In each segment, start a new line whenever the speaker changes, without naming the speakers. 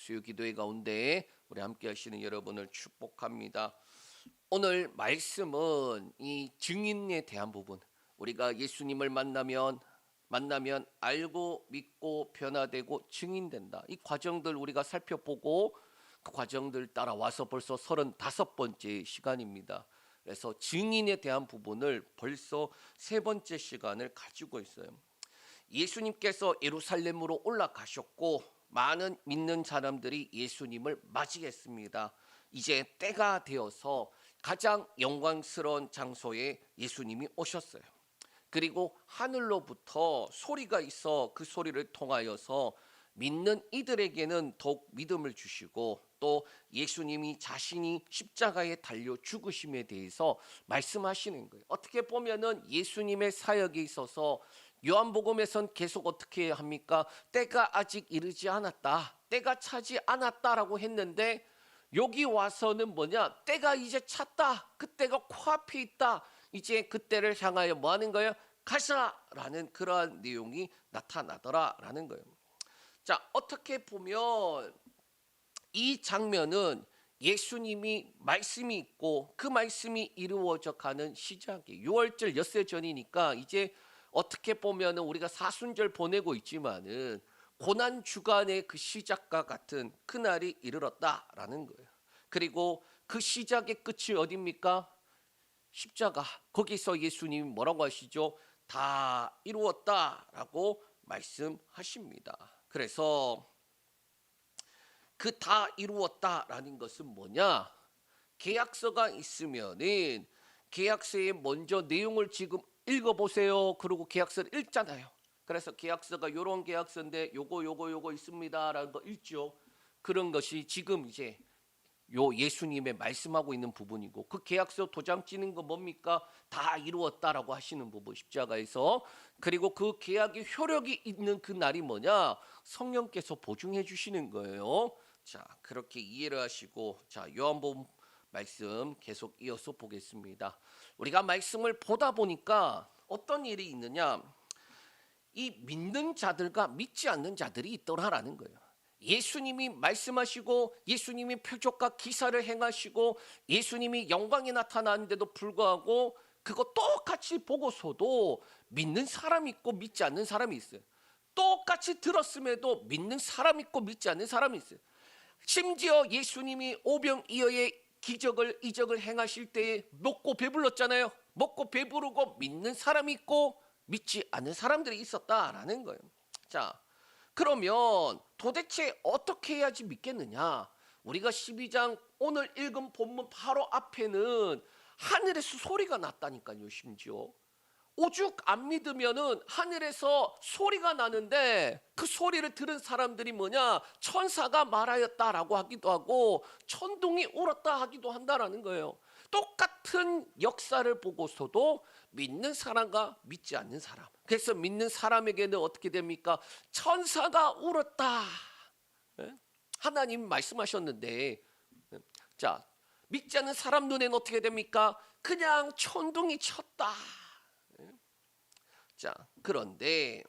수요기도회 가운데 우리 함께 하시는 여러분을 축복합니다. 오늘 말씀은 이 증인에 대한 부분, 우리가 예수님을 만나면 알고 믿고 변화되고 증인된다. 이 과정들 우리가 살펴보고 그 과정들 따라와서 벌써 35번째 시간입니다. 그래서 증인에 대한 부분을 벌써 3번째 시간을 가지고 있어요. 예수님께서 예루살렘으로 올라가셨고 많은 믿는 사람들이 예수님을 맞이했습니다. 이제 때가 되어서 가장 영광스러운 장소에 예수님이 오셨어요. 그리고 하늘로부터 소리가 있어 그 소리를 통하여서 믿는 이들에게는 더욱 믿음을 주시고 또 예수님이 자신이 십자가에 달려 죽으심에 대해서 말씀하시는 거예요. 어떻게 보면은 예수님의 사역에 있어서 요한복음에선 계속 어떻게 합니까? 때가 아직 이르지 않았다, 때가 차지 않았다라고 했는데 여기 와서는 뭐냐? 때가 이제 찼다, 그때가 코앞에 있다, 이제 그때를 향하여 뭐 하는 거예요? 가시라라는 그러한 내용이 나타나더라라는 거예요. 자, 어떻게 보면 이 장면은 예수님이 말씀이 있고 그 말씀이 이루어져 가는 시작이에요. 6월절 엿새 전이니까 이제 어떻게 보면 우리가 사순절 보내고 있지만은 고난 주간의 그 시작과 같은 그날이 이르렀다라는 거예요. 그리고 그 시작의 끝이 어디입니까? 십자가. 거기서 예수님이 뭐라고 하시죠? 다 이루었다라고 말씀하십니다. 그래서 그 다 이루었다라는 것은 뭐냐? 계약서가 있으면은 계약서에 먼저 내용을 지금 읽어보세요. 그리고 계약서를 읽잖아요. 그래서 계약서가 이런 계약서인데 요거 있습니다라는 거 읽죠. 그런 것이 지금 이제 요 예수님의 말씀하고 있는 부분이고, 그 계약서 도장 찍는 거 뭡니까? 다 이루었다라고 하시는 부분, 십자가에서. 그리고 그 계약의 효력이 있는 그 날이 뭐냐? 성령께서 보증해 주시는 거예요. 자, 그렇게 이해를 하시고, 자, 요한복음 말씀 계속 이어서 보겠습니다. 우리가 말씀을 보다 보니까 어떤 일이 있느냐? 이 믿는 자들과 믿지 않는 자들이 있더라라는 거예요. 예수님이 말씀하시고 예수님이 표적과 기사를 행하시고 예수님이 영광이 나타나는데도 불구하고 그거 똑같이 보고서도 믿는 사람이 있고 믿지 않는 사람이 있어요. 똑같이 들었음에도 믿는 사람이 있고 믿지 않는 사람이 있어요. 심지어 예수님이 오병이어의 이적을 행하실 때에 먹고 배불렀잖아요. 먹고 배부르고 믿는 사람이 있고 믿지 않는 사람들이 있었다라는 거예요. 자, 그러면 도대체 어떻게 해야지 믿겠느냐? 우리가 12장 오늘 읽은 본문 바로 앞에는 하늘에서 소리가 났다니까요. 심지어 오죽 안 믿으면은 하늘에서 소리가 나는데 그 소리를 들은 사람들이 뭐냐? 천사가 말하였다라고 하기도 하고 천둥이 울었다 하기도 한다라는 거예요. 똑같은 역사를 보고서도 믿는 사람과 믿지 않는 사람. 그래서 믿는 사람에게는 어떻게 됩니까? 천사가 울었다. 하나님 말씀하셨는데, 자, 믿지 않는 사람 눈에는 어떻게 됩니까? 그냥 천둥이 쳤다. 자, 그런데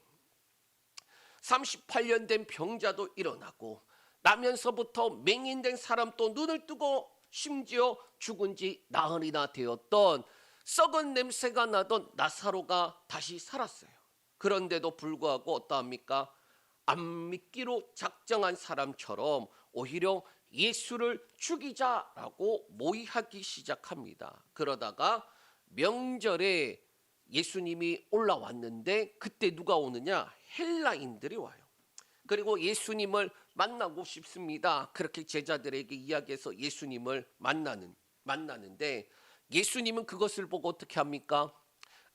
38년 된 병자도 일어나고 나면서부터 맹인된 사람 또 눈을 뜨고 심지어 죽은 지 나흘이나 되었던 썩은 냄새가 나던 나사로가 다시 살았어요. 그런데도 불구하고 어떠합니까? 안 믿기로 작정한 사람처럼 오히려 예수를 죽이자라고 모의하기 시작합니다. 그러다가 명절에 예수님이 올라왔는데 그때 누가 오느냐? 헬라인들이 와요. 그리고 예수님을 만나고 싶습니다. 그렇게 제자들에게 이야기해서 예수님을 만나는데 예수님은 그것을 보고 어떻게 합니까?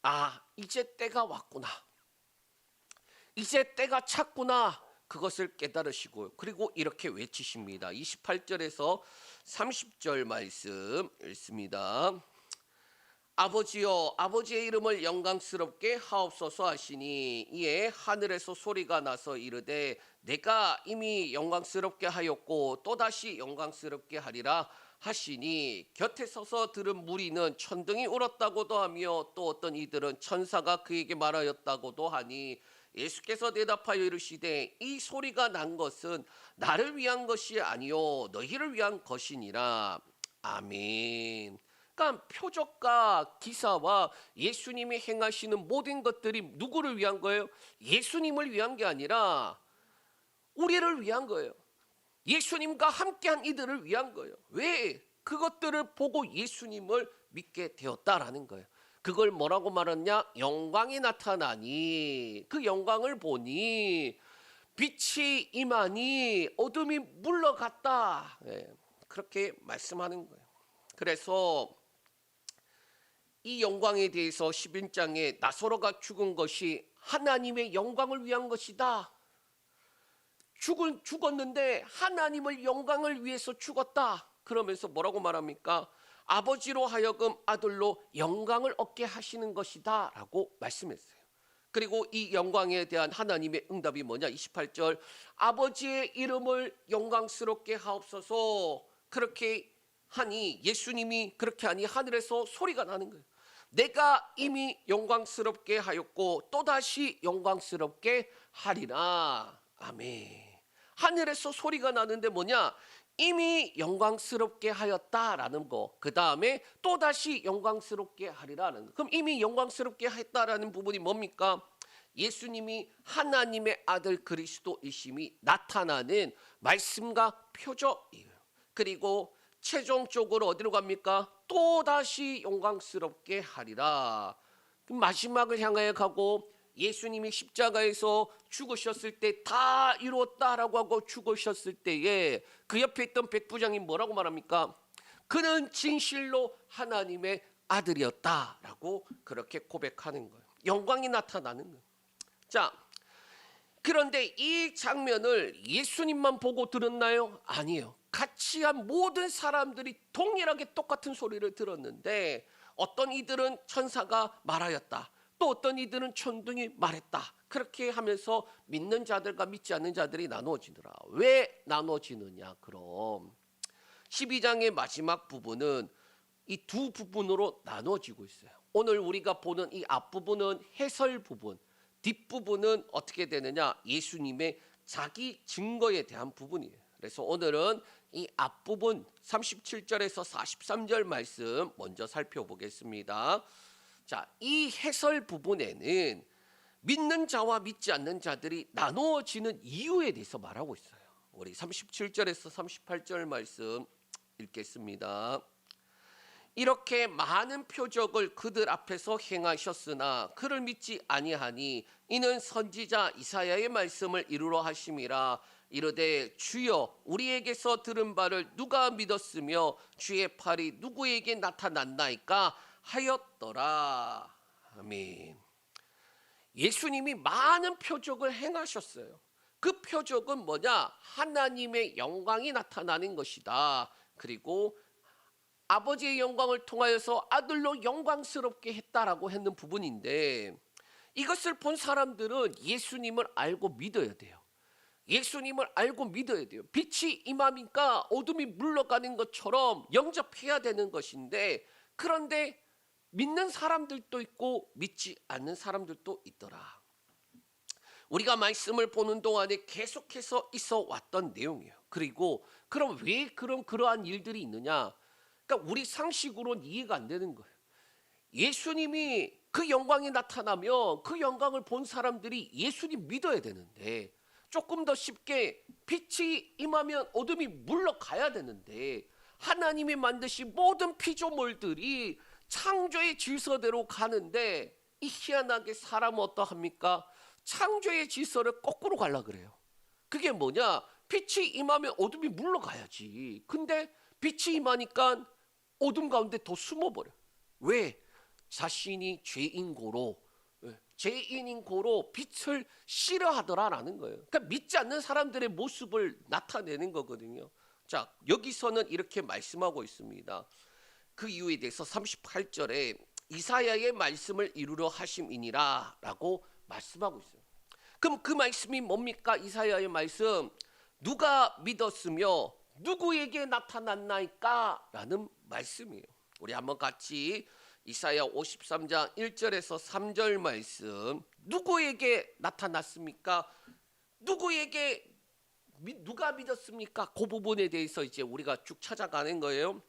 아, 이제 때가 왔구나. 이제 때가 찼구나. 그것을 깨달으시고요. 그리고 이렇게 외치십니다. 28절에서 30절 말씀 읽습니다. 아버지여, 아버지의 이름을 영광스럽게 하옵소서 하시니 이에 하늘에서 소리가 나서 이르되 내가 이미 영광스럽게 하였고 또다시 영광스럽게 하리라 하시니 곁에 서서 들은 무리는 천둥이 울었다고도 하며 또 어떤 이들은 천사가 그에게 말하였다고도 하니 예수께서 대답하여 이르시되 이 소리가 난 것은 나를 위한 것이 아니요 너희를 위한 것이니라. 아멘. 그러니까 표적과 기사와 예수님이 행하시는 모든 것들이 누구를 위한 거예요? 예수님을 위한 게 아니라 우리를 위한 거예요. 예수님과 함께한 이들을 위한 거예요. 왜? 그것들을 보고 예수님을 믿게 되었다라는 거예요. 그걸 뭐라고 말했냐? 영광이 나타나니 그 영광을 보니 빛이 임하니 어둠이 물러갔다. 그렇게 말씀하는 거예요. 그래서 이 영광에 대해서 11장에 나사로가 죽은 것이 하나님의 영광을 위한 것이다. 죽었는데 하나님을 영광을 위해서 죽었다. 그러면서 뭐라고 말합니까? 아버지로 하여금 아들로 영광을 얻게 하시는 것이다 라고 말씀했어요. 그리고 이 영광에 대한 하나님의 응답이 뭐냐? 28절 아버지의 이름을 영광스럽게 하옵소서. 그렇게 하니 예수님이 그렇게 하니 하늘에서 소리가 나는 거예요. 내가 이미 영광스럽게 하였고 또다시 영광스럽게 하리라. 아멘. 하늘에서 소리가 나는데 뭐냐? 이미 영광스럽게 하였다라는 거. 그 다음에 또다시 영광스럽게 하리라는 거. 그럼 이미 영광스럽게 했다라는 부분이 뭡니까? 예수님이 하나님의 아들 그리스도이심이 나타나는 말씀과 표적이에요. 그리고 최종적으로 어디로 갑니까? 또다시 영광스럽게 하리라. 마지막을 향하여 가고 예수님이 십자가에서 죽으셨을 때 다 이루었다라고 하고 죽으셨을 때에 그 옆에 있던 백부장이 뭐라고 말합니까? 그는 진실로 하나님의 아들이었다라고 그렇게 고백하는 거예요. 영광이 나타나는 거예요. 자, 그런데 이 장면을 예수님만 보고 들었나요? 아니에요. 같이 한 모든 사람들이 동일하게 똑같은 소리를 들었는데 어떤 이들은 천사가 말하였다. 또 어떤 이들은 천둥이 말했다. 그렇게 하면서 믿는 자들과 믿지 않는 자들이 나누어지더라. 왜 나누어지느냐? 그럼 12장의 마지막 부분은 이 두 부분으로 나누어지고 있어요. 오늘 우리가 보는 이 앞부분은 해설 부분, 뒷부분은 어떻게 되느냐? 예수님의 자기 증거에 대한 부분이에요. 그래서 오늘은 이 앞부분 37절에서 43절 말씀 먼저 살펴보겠습니다. 자, 이 해설 부분에는 믿는 자와 믿지 않는 자들이 나누어지는 이유에 대해서 말하고 있어요. 우리 37절에서 38절 말씀 읽겠습니다. 이렇게 많은 표적을 그들 앞에서 행하셨으나 그를 믿지 아니하니 이는 선지자 이사야의 말씀을 이루러 하심이라. 이르되 주여 우리에게서 들은 바를 누가 믿었으며 주의 팔이 누구에게 나타났나이까 하였더라. 아멘. 예수님이 많은 표적을 행하셨어요. 그 표적은 뭐냐? 하나님의 영광이 나타나는 것이다. 그리고 아버지의 영광을 통하여서 아들로 영광스럽게 했다라고 했는 부분인데 이것을 본 사람들은 예수님을 알고 믿어야 돼요. 예수님을 알고 믿어야 돼요. 빛이 임하니까 어둠이 물러가는 것처럼 영접해야 되는 것인데 그런데 믿는 사람들도 있고 믿지 않는 사람들도 있더라. 우리가 말씀을 보는 동안에 계속해서 있어 왔던 내용이에요. 그리고 그럼 왜 그러한 일들이 있느냐? 그러니까 우리 상식으로는 이해가 안 되는 거예요. 예수님이 그 영광이 나타나면 그 영광을 본 사람들이 예수님 믿어야 되는데 조금 더 쉽게 빛이 임하면 어둠이 물러가야 되는데 하나님이 만드신 모든 피조물들이 창조의 질서대로 가는데 이 희한하게 사람은 어떠합니까? 창조의 질서를 거꾸로 가려 그래요. 그게 뭐냐? 빛이 임하면 어둠이 물러가야지. 근데 빛이 임하니까 어둠 가운데 더 숨어버려. 왜? 자신이 죄인 고로 빛을 싫어하더라라는 거예요. 그러니까 믿지 않는 사람들의 모습을 나타내는 거거든요. 자, 여기서는 이렇게 말씀하고 있습니다. 그 이유에 대해서 38절에 이사야의 말씀을 이루려 하심이니라 라고 말씀하고 있어요. 그럼 그 말씀이 뭡니까? 이사야의 말씀. 누가 믿었으며 누구에게 나타났나이까? 라는 말씀이에요. 우리 한번 같이 이사야 53장 1절에서 3절 말씀 누구에게 나타났습니까? 누구에게 누가 믿었습니까? 그 부분에 대해서 이제 우리가 쭉 찾아가는 거예요.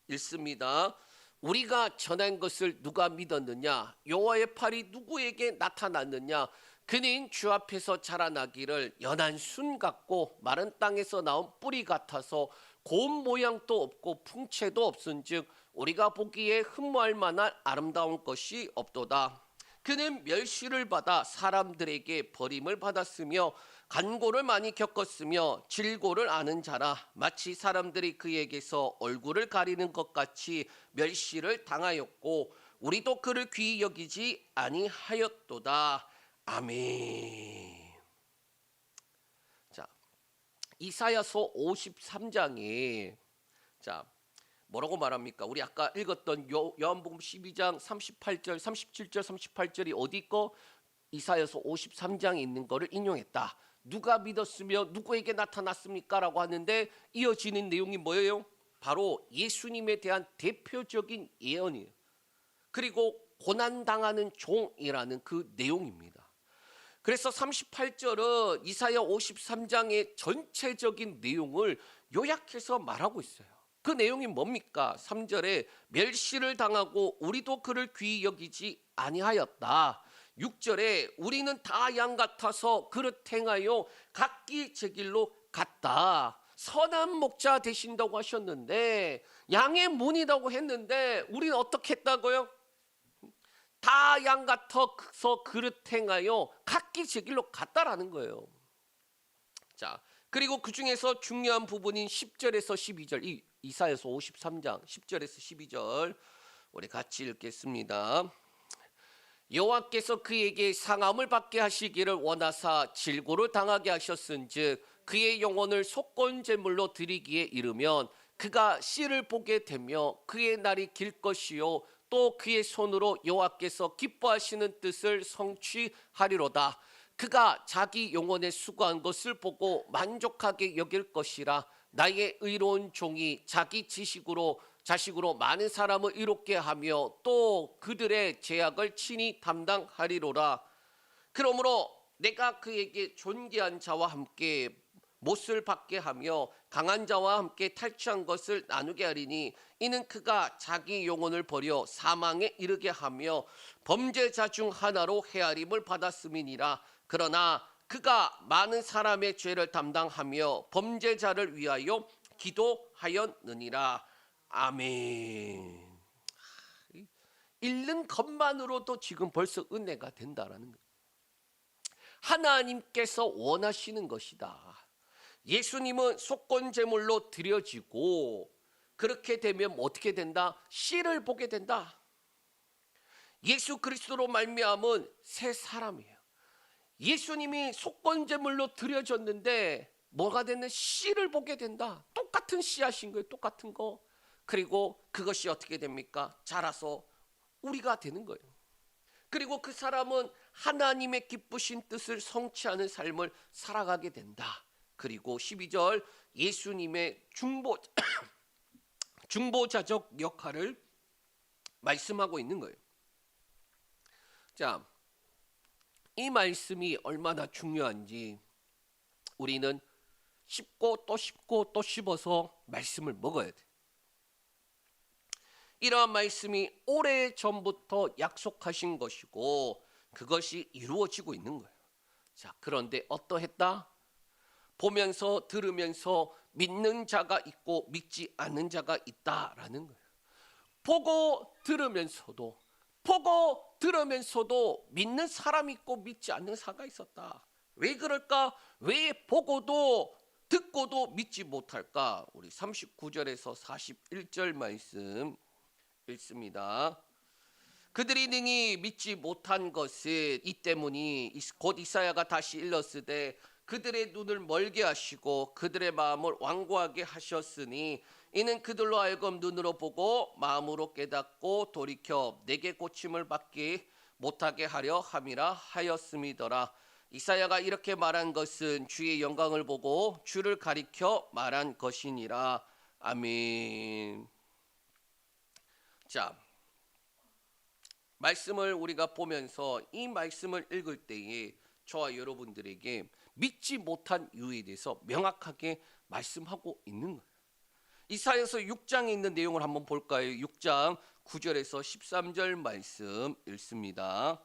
읽습니다. 우리가 전한 것을 누가 믿었느냐? 여호와의 팔이 누구에게 나타났느냐? 그는 주 앞에서 자라나기를 연한 순 같고 마른 땅에서 나온 뿌리 같아서 고운 모양도 없고 풍채도 없은즉 우리가 보기에 흠모할 만한 아름다운 것이 없도다. 그는 멸시를 받아 사람들에게 버림을 받았으며 간고를 많이 겪었으며 질고를 아는 자라. 마치 사람들이 그에게서 얼굴을 가리는 것 같이 멸시를 당하였고 우리도 그를 귀히 여기지 아니하였도다. 아멘. 자, 이사야서 53장에 자 뭐라고 말합니까? 우리 아까 읽었던 요한복음 12장 38절, 37절, 38절이 어디 있고 이사야서 53장에 있는 거를 인용했다. 누가 믿었으며 누구에게 나타났습니까? 라고 하는데 이어지는 내용이 뭐예요? 바로 예수님에 대한 대표적인 예언이에요. 그리고 고난당하는 종이라는 그 내용입니다. 그래서 38절은 이사야 53장의 전체적인 내용을 요약해서 말하고 있어요. 그 내용이 뭡니까? 3절에 멸시를 당하고 우리도 그를 귀히 여기지 아니하였다. 6절에 우리는 다 양 같아서 그릇 행하여 각기 제 길로 갔다. 선한 목자 되신다고 하셨는데 양의 문이라고 했는데 우리는 어떻게 했다고요? 다 양 같아서 그릇 행하여 각기 제 길로 갔다라는 거예요. 자, 그리고 그 중에서 중요한 부분인 10절에서 12절, 이사야서 53장 10절에서 12절 우리 같이 읽겠습니다. 여호와께서 그에게 상함을 받게 하시기를 원하사 질고를 당하게 하셨은즉 그의 영혼을 속건제물로 드리기에 이르면 그가 씨를 보게 되며 그의 날이 길 것이요 또 그의 손으로 여호와께서 기뻐하시는 뜻을 성취하리로다. 그가 자기 영혼에 수고한 것을 보고 만족하게 여길 것이라. 나의 의로운 종이 자기 자식으로 많은 사람을 이롭게 하며 또 그들의 죄악을 친히 담당하리로라. 그러므로 내가 그에게 존귀한 자와 함께 못을 받게 하며 강한 자와 함께 탈취한 것을 나누게 하리니 이는 그가 자기 영혼을 버려 사망에 이르게 하며 범죄자 중 하나로 헤아림을 받았음이니라. 그러나 그가 많은 사람의 죄를 담당하며 범죄자를 위하여 기도하였느니라. 아멘. 읽는 것만으로도 지금 벌써 은혜가 된다라는 거예요. 하나님께서 원하시는 것이다. 예수님은 속건제물로 드려지고 그렇게 되면 어떻게 된다? 씨를 보게 된다. 예수 그리스도로 말미암은 새 사람이에요. 예수님이 속건제물로 드려졌는데 뭐가 됐는? 씨를 보게 된다. 똑같은 씨앗인 거예요. 똑같은 거. 그리고 그것이 어떻게 됩니까? 자라서 우리가 되는 거예요. 그리고 그 사람은 하나님의 기쁘신 뜻을 성취하는 삶을 살아가게 된다. 그리고 12절 예수님의 중보자적 역할을 말씀하고 있는 거예요. 자, 이 말씀이 얼마나 중요한지 우리는 씹고 또 씹고 또 씹어서 말씀을 먹어야 돼. 이러한 말씀이 오래전부터 약속하신 것이고 그것이 이루어지고 있는 거예요. 자, 그런데 어떠했다? 보면서 들으면서 믿는 자가 있고 믿지 않는 자가 있다라는 거예요. 보고 들으면서도 믿는 사람이 있고 믿지 않는 사람이 있었다. 왜 그럴까? 왜 보고도 듣고도 믿지 못할까? 우리 39절에서 41절 말씀 읽습니다. 그들이 능히 믿지 못한 것은 이 때문이 곧 이사야가 다시 일렀으되 그들의 눈을 멀게 하시고 그들의 마음을 완고하게 하셨으니 이는 그들로 하여금 눈으로 보고 마음으로 깨닫고 돌이켜 내게 고침을 받기 못하게 하려 함이라 하였음이더라. 이사야가 이렇게 말한 것은 주의 영광을 보고 주를 가리켜 말한 것이니라. 아멘. 자, 말씀을 우리가 보면서 이 말씀을 읽을 때에 저와 여러분들에게 믿지 못한 이유에 대해서 명확하게 말씀하고 있는 거예요. 이사야서 6장에 있는 내용을 한번 볼까요? 6장 9절에서 13절 말씀 읽습니다.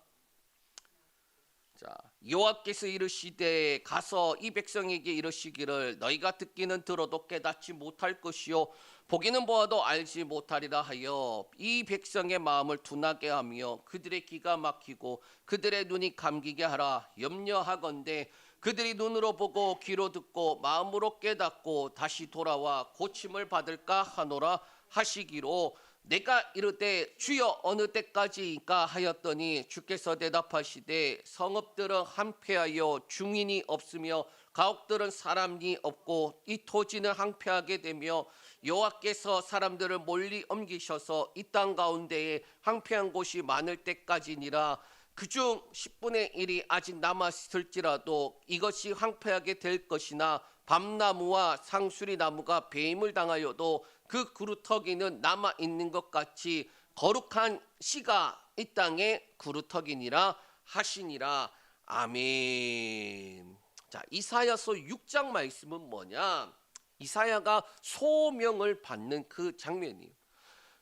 자, 여호와께서 이르시되 가서 이 백성에게 이르시기를 너희가 듣기는 들어도 깨닫지 못할 것이요 보기는 보아도 알지 못하리라 하여 이 백성의 마음을 둔하게 하며 그들의 귀가 막히고 그들의 눈이 감기게 하라. 염려하건대 그들이 눈으로 보고 귀로 듣고 마음으로 깨닫고 다시 돌아와 고침을 받을까 하노라 하시기로 내가 이르되 주여 어느 때까지이까 하였더니 주께서 대답하시되 성읍들은 황폐하여 중인이 없으며 가옥들은 사람이 없고 이 토지는 황폐하게 되며 여호와께서 사람들을 멀리 옮기셔서 이 땅 가운데에 황폐한 곳이 많을 때까지니라. 그중 10분의 1이 아직 남았을지라도 이것이 황폐하게 될 것이나 밤나무와 상수리 나무가 배임을 당하여도 그 그루터기는 남아 있는 것 같이 거룩한 씨가 이 땅에 그루터기니라 하시니라. 아멘. 자, 이사야서 6장 말씀은 뭐냐? 이사야가 소명을 받는 그 장면이에요.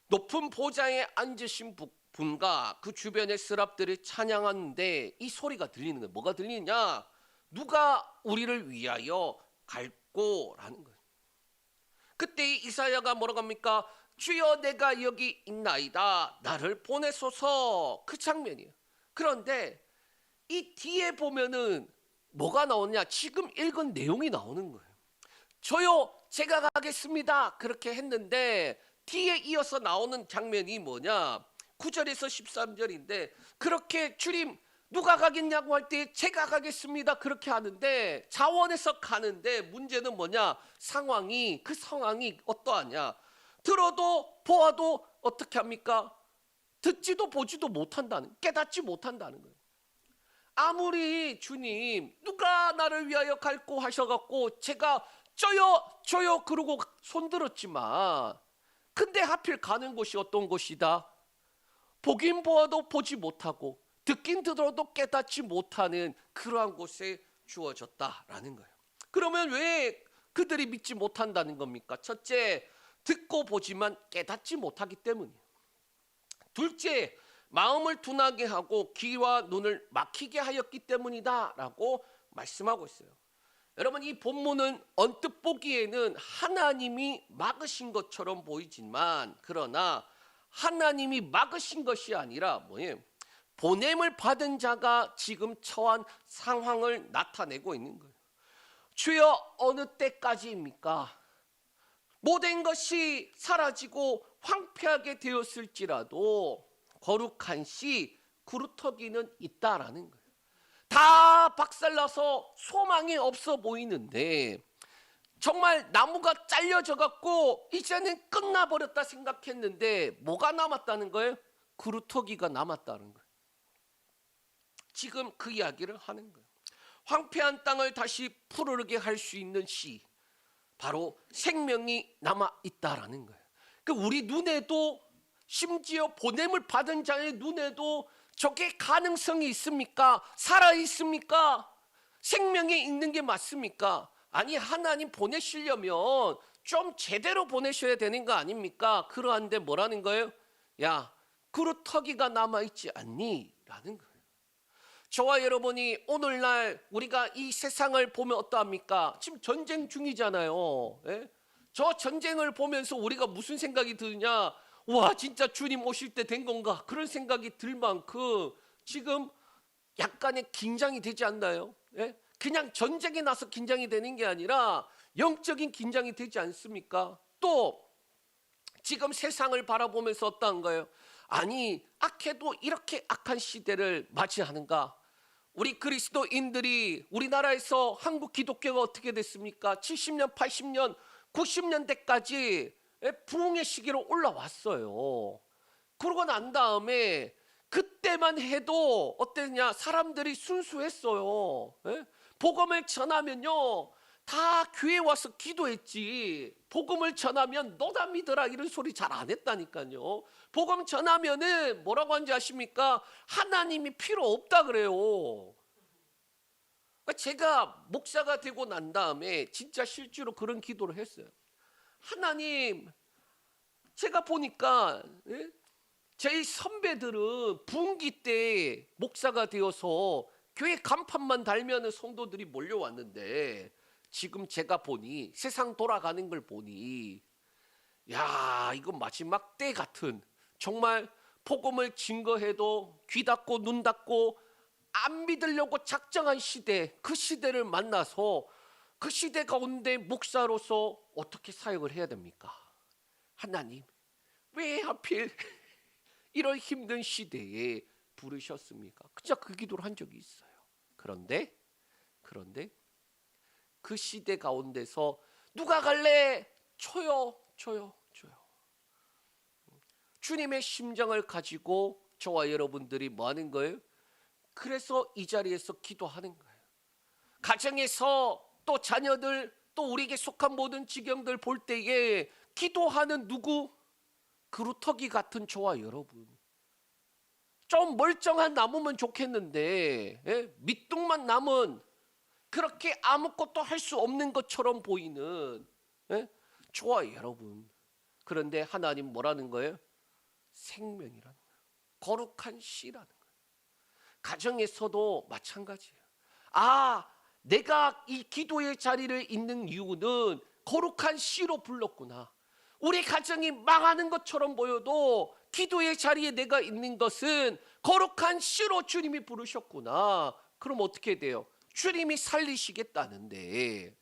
높은 보좌에 앉으신 분과 그 주변의 스랍들이 찬양하는데 이 소리가 들리는 거예요. 뭐가 들리냐? 누가 우리를 위하여 갈고라는 거예요. 그때 이사야가 뭐라고 합니까? 주여 내가 여기 있나이다. 나를 보내소서. 그 장면이에요. 그런데 이 뒤에 보면은 뭐가 나오냐? 지금 읽은 내용이 나오는 거예요. 저요 제가 가겠습니다. 그렇게 했는데 뒤에 이어서 나오는 장면이 뭐냐? 9절에서 13절인데 그렇게 주님 누가 가겠냐고 할 때 제가 가겠습니다. 그렇게 하는데 자원해서 가는데 문제는 뭐냐? 그 상황이 어떠하냐? 들어도 보아도 어떻게 합니까? 듣지도 보지도 못한다는, 깨닫지 못한다는 거예요. 아무리 주님 누가 나를 위하여 갈고 하셔갖고 제가 저요 그러고 손들었지만 근데 하필 가는 곳이 어떤 곳이다? 보긴 보아도 보지 못하고 듣긴 들어도 깨닫지 못하는 그러한 곳에 주어졌다라는 거예요. 그러면 왜 그들이 믿지 못한다는 겁니까? 첫째, 듣고 보지만 깨닫지 못하기 때문이에요. 둘째, 마음을 둔하게 하고 귀와 눈을 막히게 하였기 때문이다라고 말씀하고 있어요. 여러분, 이 본문은 언뜻 보기에는 하나님이 막으신 것처럼 보이지만 그러나 하나님이 막으신 것이 아니라 뭐예요? 보냄을 받은 자가 지금 처한 상황을 나타내고 있는 거예요. 주여 어느 때까지입니까? 모든 것이 사라지고 황폐하게 되었을지라도 거룩한 씨 그루터기는 있다라는 거예요. 다 박살나서 소망이 없어 보이는데 정말 나무가 잘려져 갖고 이제는 끝나버렸다 생각했는데 뭐가 남았다는 거예요? 그루터기가 남았다는 거예요. 지금 그 이야기를 하는 거예요. 황폐한 땅을 다시 푸르르게 할 수 있는 씨, 바로 생명이 남아 있다라는 거예요. 그 우리 눈에도 심지어 보냄을 받은 자의 눈에도 저게 가능성이 있습니까? 살아 있습니까? 생명이 있는 게 맞습니까? 아니 하나님 보내시려면 좀 제대로 보내셔야 되는 거 아닙니까? 그러한데 뭐라는 거예요? 야, 그루터기가 남아있지 않니? 라는 거예요. 저와 여러분이 오늘날 우리가 이 세상을 보면 어떠합니까? 지금 전쟁 중이잖아요. 예? 저 전쟁을 보면서 우리가 무슨 생각이 드느냐? 와, 진짜 주님 오실 때 된 건가? 그런 생각이 들 만큼 지금 약간의 긴장이 되지 않나요? 예? 그냥 전쟁에 나서 긴장이 되는 게 아니라 영적인 긴장이 되지 않습니까? 또 지금 세상을 바라보면서 어떠한가요? 아니 악해도 이렇게 악한 시대를 맞이하는가? 우리 그리스도인들이 우리나라에서 한국 기독교가 어떻게 됐습니까? 70년, 80년, 90년대까지 부흥의 시기로 올라왔어요. 그러고 난 다음에 그때만 해도 어땠냐? 사람들이 순수했어요. 복음을 전하면요 다 교회 와서 기도했지. 복음을 전하면 너다 믿어라 이런 소리 잘 안 했다니까요. 복음 전하면은 뭐라고 하는지 아십니까? 하나님이 필요 없다 그래요. 그러니까 제가 목사가 되고 난 다음에 진짜 실제로 그런 기도를 했어요. 하나님, 제가 보니까 제 선배들은 부흥기 때 목사가 되어서 교회 간판만 달면은 성도들이 몰려왔는데 지금 제가 보니 세상 돌아가는 걸 보니 야, 이건 마지막 때 같은 정말 복음을 증거해도 귀 닫고 눈 닫고 안 믿으려고 작정한 시대, 그 시대를 만나서 그 시대 가운데 목사로서 어떻게 사역을 해야 됩니까? 하나님, 왜 하필 이런 힘든 시대에 부르셨습니까? 진짜 그 기도를 한 적이 있어요. 그런데 그 시대 가운데서 누가 갈래? 저요. 주님의 심정을 가지고 저와 여러분들이 뭐 하는 거예요? 그래서 이 자리에서 기도하는 거예요. 가정에서 또 자녀들 또 우리에게 속한 모든 지경들 볼 때에 기도하는 누구? 그루터기 같은 저와 여러분. 좀 멀쩡한 나무면 좋겠는데 밑둥만 남은 그렇게 아무것도 할 수 없는 것처럼 보이는 저와 여러분. 그런데 하나님 뭐라는 거예요? 생명이라는 거예요. 거룩한 씨라는 거예요. 가정에서도 마찬가지예요. 아, 내가 이 기도의 자리를 있는 이유는 거룩한 씨로 불렀구나. 우리 가정이 망하는 것처럼 보여도 기도의 자리에 내가 있는 것은 거룩한 씨로 주님이 부르셨구나. 그럼 어떻게 돼요? 주님이 살리시겠다는데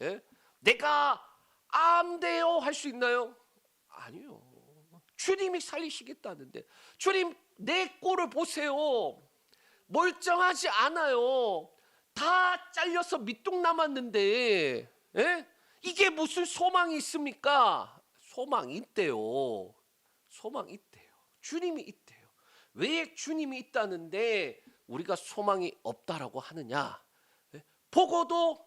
내가 안 돼요 할 수 있나요? 아니요. 주님이 살리시겠다는데 주님 내 꼴을 보세요. 멀쩡하지 않아요. 다 잘려서 밑둥 남았는데 이게 무슨 소망이 있습니까? 소망이 있대요. 소망이 있대요. 주님이 있대요. 왜 주님이 있다는데 우리가 소망이 없다라고 하느냐? 보고도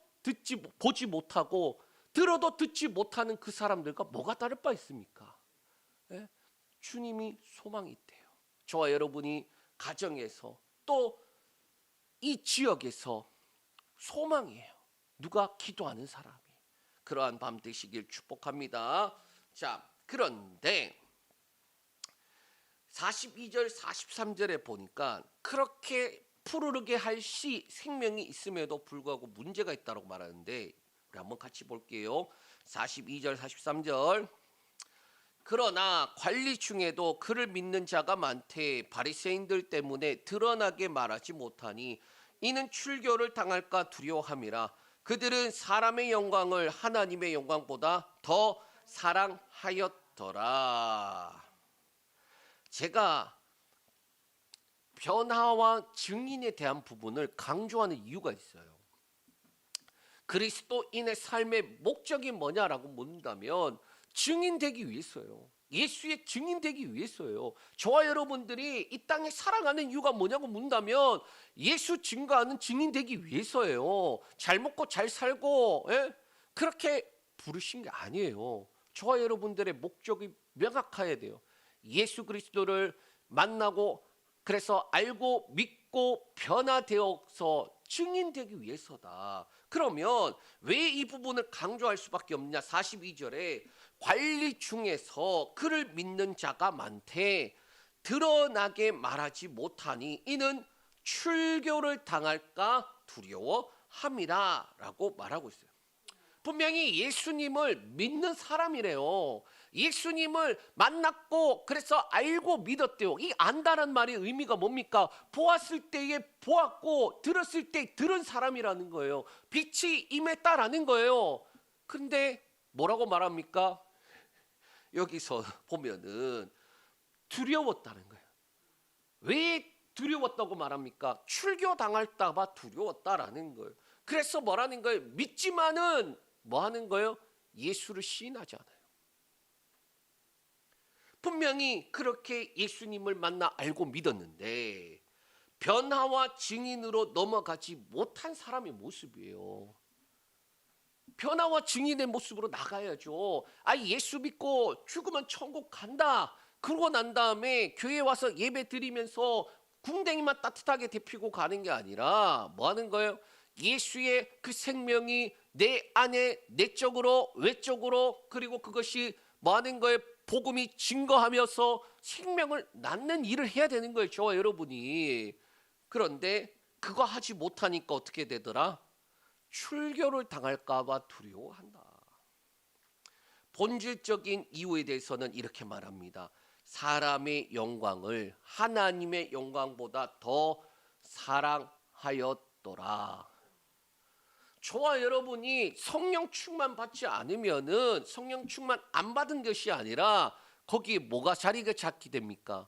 보지 못하고 들어도 듣지 못하는 그 사람들과 뭐가 다를 바 있습니까? 주님이 소망이 있대요. 저와 여러분이 가정에서 또 이 지역에서 소망이에요. 누가 기도하는 사람이. 그러한 밤 되시길 축복합니다. 자, 그런데 42절 43절에 보니까 그렇게 푸르르게 할 시 생명이 있음에도 불구하고 문제가 있다고 말하는데 우리 한번 같이 볼게요. 42절 43절. 그러나 관리 중에도 그를 믿는 자가 많되 바리새인들 때문에 드러나게 말하지 못하니 이는 출교를 당할까 두려워함이라. 그들은 사람의 영광을 하나님의 영광보다 더 사랑하였더라. 제가 변화와 증인에 대한 부분을 강조하는 이유가 있어요. 그리스도인의 삶의 목적이 뭐냐라고 묻는다면 증인되기 위해서요. 예수의 증인되기 위해서요. 저와 여러분들이 이 땅에 살아가는 이유가 뭐냐고 묻는다면 예수 증거하는 증인되기 위해서예요. 잘 먹고 잘 살고 그렇게 부르신 게 아니에요. 저와 여러분들의 목적이 명확해야 돼요. 예수 그리스도를 만나고 그래서 알고 믿고 변화되어서 증인되기 위해서다. 그러면 왜 이 부분을 강조할 수밖에 없냐? 42절에 관리 중에서 그를 믿는 자가 많되 드러나게 말하지 못하니 이는 출교를 당할까 두려워함이라 라고 말하고 있어요. 분명히 예수님을 믿는 사람이래요. 예수님을 만났고 그래서 알고 믿었대요. 이 안다는 말의 의미가 뭡니까? 보았을 때에 보았고 들었을 때 들은 사람이라는 거예요. 빛이 임했다라는 거예요. 근데 뭐라고 말합니까? 여기서 보면은 두려웠다는 거예요. 왜 두려웠다고 말합니까? 출교당할까 봐 두려웠다라는 거예요. 그래서 뭐라는 거예요? 믿지만은 뭐 하는 거예요? 예수를 시인하지 않아요. 분명히 그렇게 예수님을 만나 알고 믿었는데 변화와 증인으로 넘어가지 못한 사람의 모습이에요. 변화와 증인의 모습으로 나가야죠. 예수 믿고 죽으면 천국 간다. 그러고 난 다음에 교회 와서 예배 드리면서 궁뎅이만 따뜻하게 데피고 가는 게 아니라 뭐 하는 거예요? 예수의 그 생명이 내 안에 내적으로 외적으로 그리고 그것이 뭐 하는 거예요? 복음이 증거하면서 생명을 낳는 일을 해야 되는 거예요. 저와 여러분이. 그런데 그거 하지 못하니까 어떻게 되더라? 출교를 당할까 봐 두려워한다. 본질적인 이유에 대해서는 이렇게 말합니다. 사람의 영광을 하나님의 영광보다 더 사랑하였더라. 저와 여러분이 성령 충만 받지 않으면은 성령 충만 안 받은 것이 아니라 거기에 뭐가 자리가 잡게 됩니까?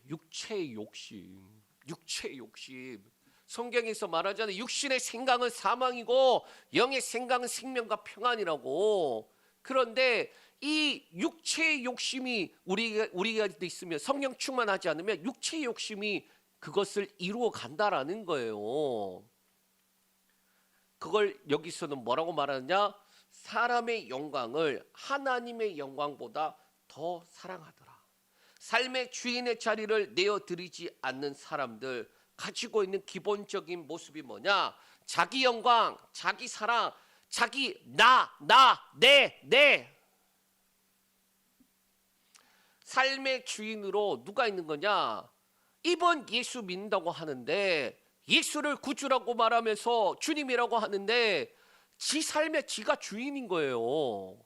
육체의 욕심, 육체의 욕심. 성경에서 말하잖아요. 육신의 생각은 사망이고 영의 생각은 생명과 평안이라고. 그런데 이 육체의 욕심이 우리가 있으면 성령 충만하지 않으면 육체의 욕심이 그것을 이루어 간다라는 거예요. 그걸 여기서는 뭐라고 말하느냐? 사람의 영광을 하나님의 영광보다 더 사랑하더라. 삶의 주인의 자리를 내어드리지 않는 사람들 가지고 있는 기본적인 모습이 뭐냐? 자기 영광, 자기 사랑, 자기 내. 삶의 주인으로 누가 있는 거냐? 이번 예수 믿는다고 하는데 예수를 구주라고 말하면서 주님이라고 하는데 지 삶에 지가 주인인 거예요.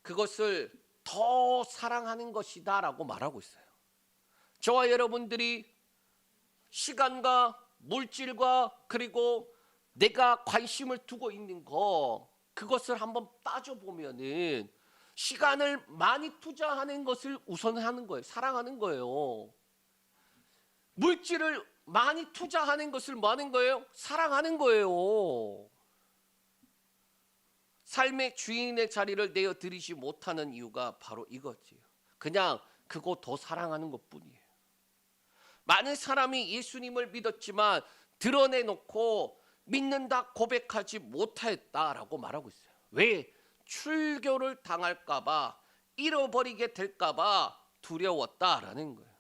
그것을 더 사랑하는 것이다 라고 말하고 있어요. 저와 여러분들이 시간과 물질과 그리고 내가 관심을 두고 있는 거 그것을 한번 따져보면은 시간을 많이 투자하는 것을 우선하는 거예요. 사랑하는 거예요. 물질을 많이 투자하는 것을 뭐 하는 거예요? 사랑하는 거예요. 삶의 주인의 자리를 내어드리지 못하는 이유가 바로 이거지요. 그냥 그거 더 사랑하는 것뿐이에요. 많은 사람이 예수님을 믿었지만 드러내놓고 믿는다 고백하지 못했다라고 말하고 있어요. 왜? 출교를 당할까 봐, 잃어버리게 될까 봐 두려웠다라는 거예요.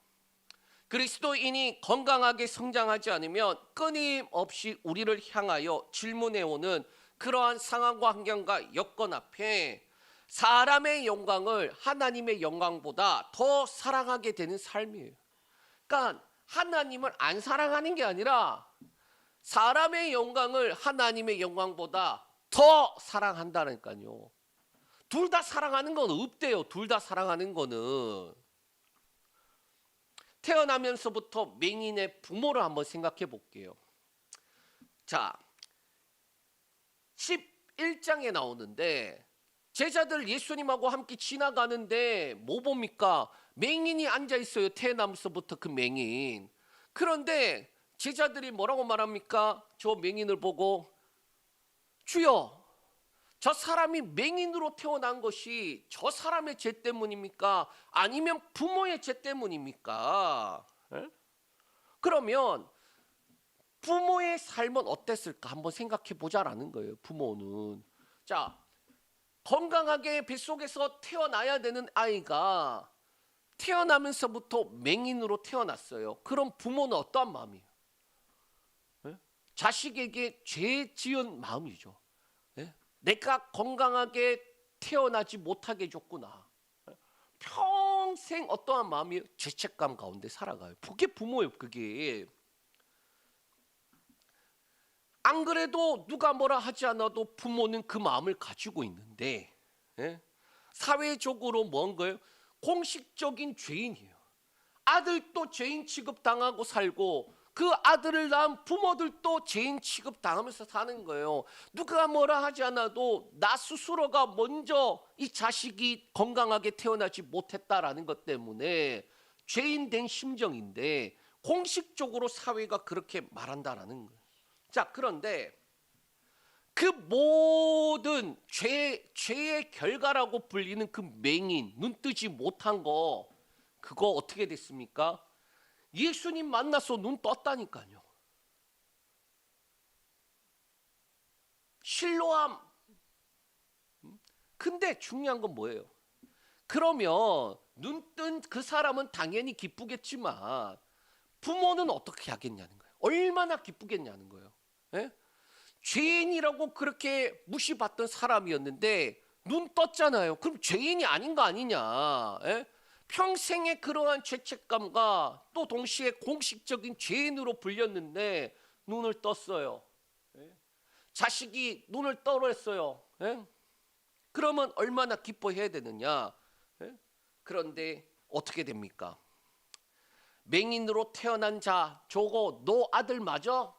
그리스도인이 건강하게 성장하지 않으면 끊임없이 우리를 향하여 질문해오는 그러한 상황과 환경과 여건 앞에 사람의 영광을 하나님의 영광보다 더 사랑하게 되는 삶이에요. 그러니까 하나님을 안 사랑하는 게 아니라 사람의 영광을 하나님의 영광보다 더 사랑한다니까요. 둘 다 사랑하는 건 없대요. 둘 다 사랑하는 거는. 태어나면서부터 맹인의 부모를 한번 생각해 볼게요. 자, 11장에 나오는데 제자들 예수님하고 함께 지나가는데 뭐 봅니까? 맹인이 앉아 있어요. 태어나면서부터 그 맹인. 그런데 제자들이 뭐라고 말합니까? 저 맹인을 보고 주여, 저 사람이 맹인으로 태어난 것이 저 사람의 죄 때문입니까? 아니면 부모의 죄 때문입니까? 에? 그러면 부모의 삶은 어땠을까? 한번 생각해 보자라는 거예요. 부모는. 자, 건강하게 뱃속에서 태어나야 되는 아이가 태어나면서부터 맹인으로 태어났어요. 그럼 부모는 어떠한 마음이에요? 에? 자식에게 죄 지은 마음이죠. 내가 건강하게 태어나지 못하게 해줬구나. 평생 어떠한 마음이 죄책감 가운데 살아가요. 그게 부모예요. 그게. 안 그래도 누가 뭐라 하지 않아도 부모는 그 마음을 가지고 있는데 사회적으로 뭔 거예요? 공식적인 죄인이에요. 아들도 죄인 취급당하고 살고 그 아들을 낳은 부모들도 죄인 취급당하면서 사는 거예요. 누가 뭐라 하지 않아도 나 스스로가 먼저 이 자식이 건강하게 태어나지 못했다라는 것 때문에 죄인 된 심정인데 공식적으로 사회가 그렇게 말한다라는 거예요. 자, 그런데 그 모든 죄의 결과라고 불리는 그 맹인, 눈 뜨지 못한 거 그거 어떻게 됐습니까? 예수님 만나서 눈 떴다니까요. 실로암. 근데 중요한 건 뭐예요? 그러면 눈 뜬 그 사람은 당연히 기쁘겠지만 부모는 어떻게 하겠냐는 거예요. 얼마나 기쁘겠냐는 거예요. 예? 죄인이라고 그렇게 무시받던 사람이었는데 눈 떴잖아요. 그럼 죄인이 아닌 거 아니냐. 예? 평생의 그러한 죄책감과 또 동시에 공식적인 죄인으로 불렸는데 눈을 떴어요. 예? 자식이 눈을 떠냈어요. 예? 그러면 얼마나 기뻐해야 되느냐. 예? 그런데 어떻게 됩니까? 맹인으로 태어난 자, 저거 너 아들 맞아?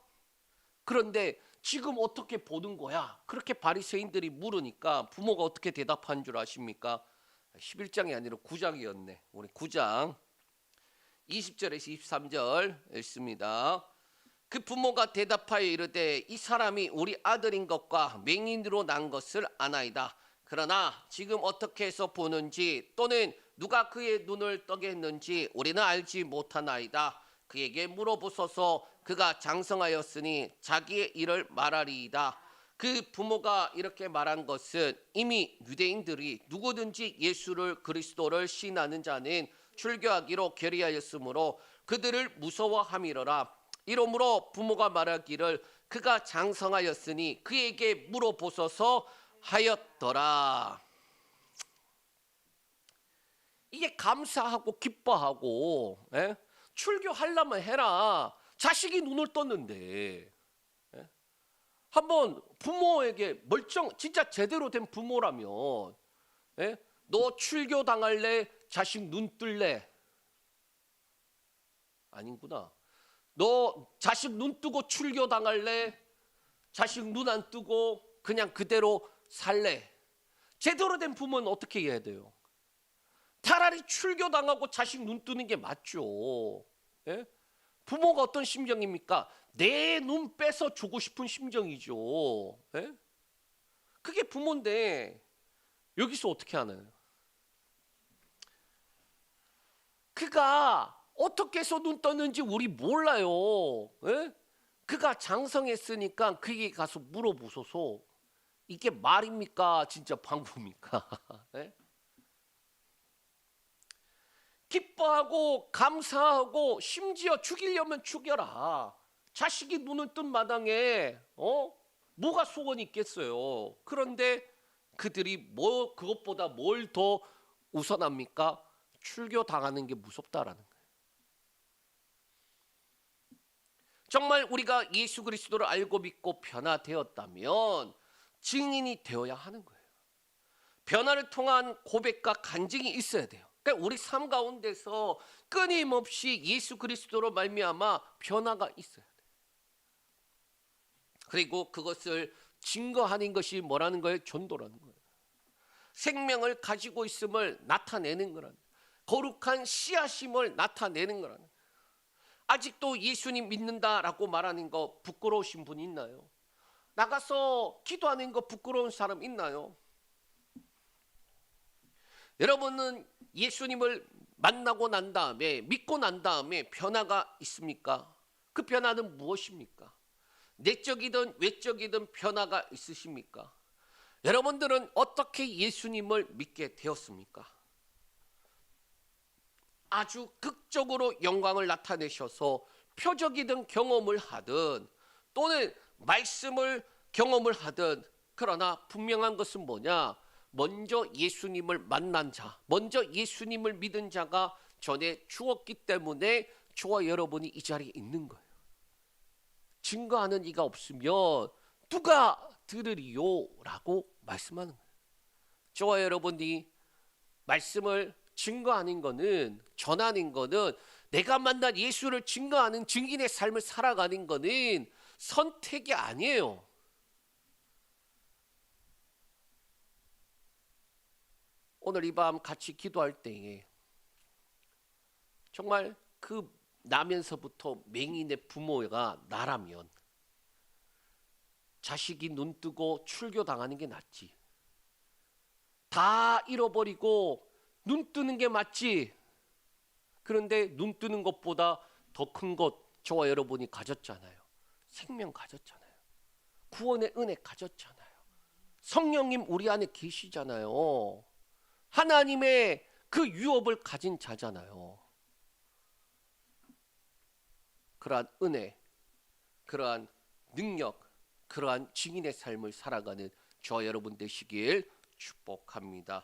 그런데 지금 어떻게 보는 거야? 그렇게 바리새인들이 물으니까 부모가 어떻게 대답한 줄 아십니까? 11장이 아니라 9장이었네. 우리 9장 20절에서 23절 읽습니다. 그 부모가 대답하여 이르되 이 사람이 우리 아들인 것과 맹인으로 난 것을 아나이다. 그러나 지금 어떻게 해서 보는지 또는 누가 그의 눈을 떠게 했는지 우리는 알지 못하나이다. 그에게 물어보소서. 그가 장성하였으니 자기의 일을 말하리이다. 그 부모가 이렇게 말한 것은 이미 유대인들이 누구든지 예수를 그리스도를 시인하는 자는 출교하기로 결의하였으므로 그들을 무서워함이로라. 이러므로 부모가 말하기를 그가 장성하였으니 그에게 물어보소서 하였더라. 이게 감사하고 기뻐하고, 예? 출교하려면 해라. 자식이 눈을 떴는데, 예? 한번 부모에게 진짜 제대로 된 부모라면, 예? 너 출교 당할래? 자식 눈 뜰래? 아닌구나. 너 자식 눈 뜨고 출교 당할래? 자식 눈 안 뜨고 그냥 그대로 살래? 제대로 된 부모는 어떻게 해야 돼요? 차라리 출교 당하고 자식 눈 뜨는 게 맞죠. 예? 부모가 어떤 심정입니까? 내 눈 빼서 주고 싶은 심정이죠. 예? 그게 부모인데 여기서 어떻게 하나요? 그가 어떻게 해서 눈 떴는지 우리 몰라요. 예? 그가 장성했으니까 그에게 가서 물어보소서. 이게 말입니까? 진짜 방구입니까? 예? 기뻐하고 감사하고 심지어 죽이려면 죽여라. 자식이 눈을 뜬 마당에 뭐가 소원이 있겠어요. 그런데 그들이 그것보다 뭘 더 우선합니까? 출교 당하는 게 무섭다라는 거예요. 정말 우리가 예수 그리스도를 알고 믿고 변화되었다면 증인이 되어야 하는 거예요. 변화를 통한 고백과 간증이 있어야 돼요. 그러니까 우리 삶 가운데서 끊임없이 예수 그리스도로 말미암아 변화가 있어야 돼요. 그리고 그것을 증거하는 것이 뭐라는 거예요? 전도라는 거예요. 생명을 가지고 있음을 나타내는 거라는 거예요. 거룩한 씨앗임을 나타내는 거라는 거예요. 아직도 예수님 믿는다라고 말하는 거 부끄러우신 분 있나요? 나가서 기도하는 거 부끄러운 사람 있나요? 여러분은 예수님을 만나고 난 다음에 믿고 난 다음에 변화가 있습니까? 그 변화는 무엇입니까? 내적이든 외적이든 변화가 있으십니까? 여러분들은 어떻게 예수님을 믿게 되었습니까? 아주 극적으로 영광을 나타내셔서 표적이든 경험을 하든 또는 말씀을 경험을 하든, 그러나 분명한 것은 뭐냐? 먼저 예수님을 만난 자, 먼저 예수님을 믿은 자가 전에 주었기 때문에 저와 여러분이 이 자리에 있는 거예요. 증거하는 이가 없으면 누가 들으리요? 라고 말씀하는 거예요. 저와 여러분이 말씀을 증거하는 거는, 전하는 거는, 내가 만난 예수를 증거하는 증인의 삶을 살아가는 거는 선택이 아니에요. 오늘 이 밤 같이 기도할 때에 정말 그 나면서부터 맹인의 부모가 나라면 자식이 눈 뜨고 출교당하는 게 낫지. 다 잃어버리고 눈 뜨는 게 맞지. 그런데 눈 뜨는 것보다 더 큰 것 저와 여러분이 가졌잖아요. 생명 가졌잖아요. 구원의 은혜 가졌잖아요. 성령님 우리 안에 계시잖아요. 하나님의 그 유업을 가진 자잖아요. 그러한 은혜, 그러한 능력, 그러한 증인의 삶을 살아가는 저와 여러분 되시길 축복합니다.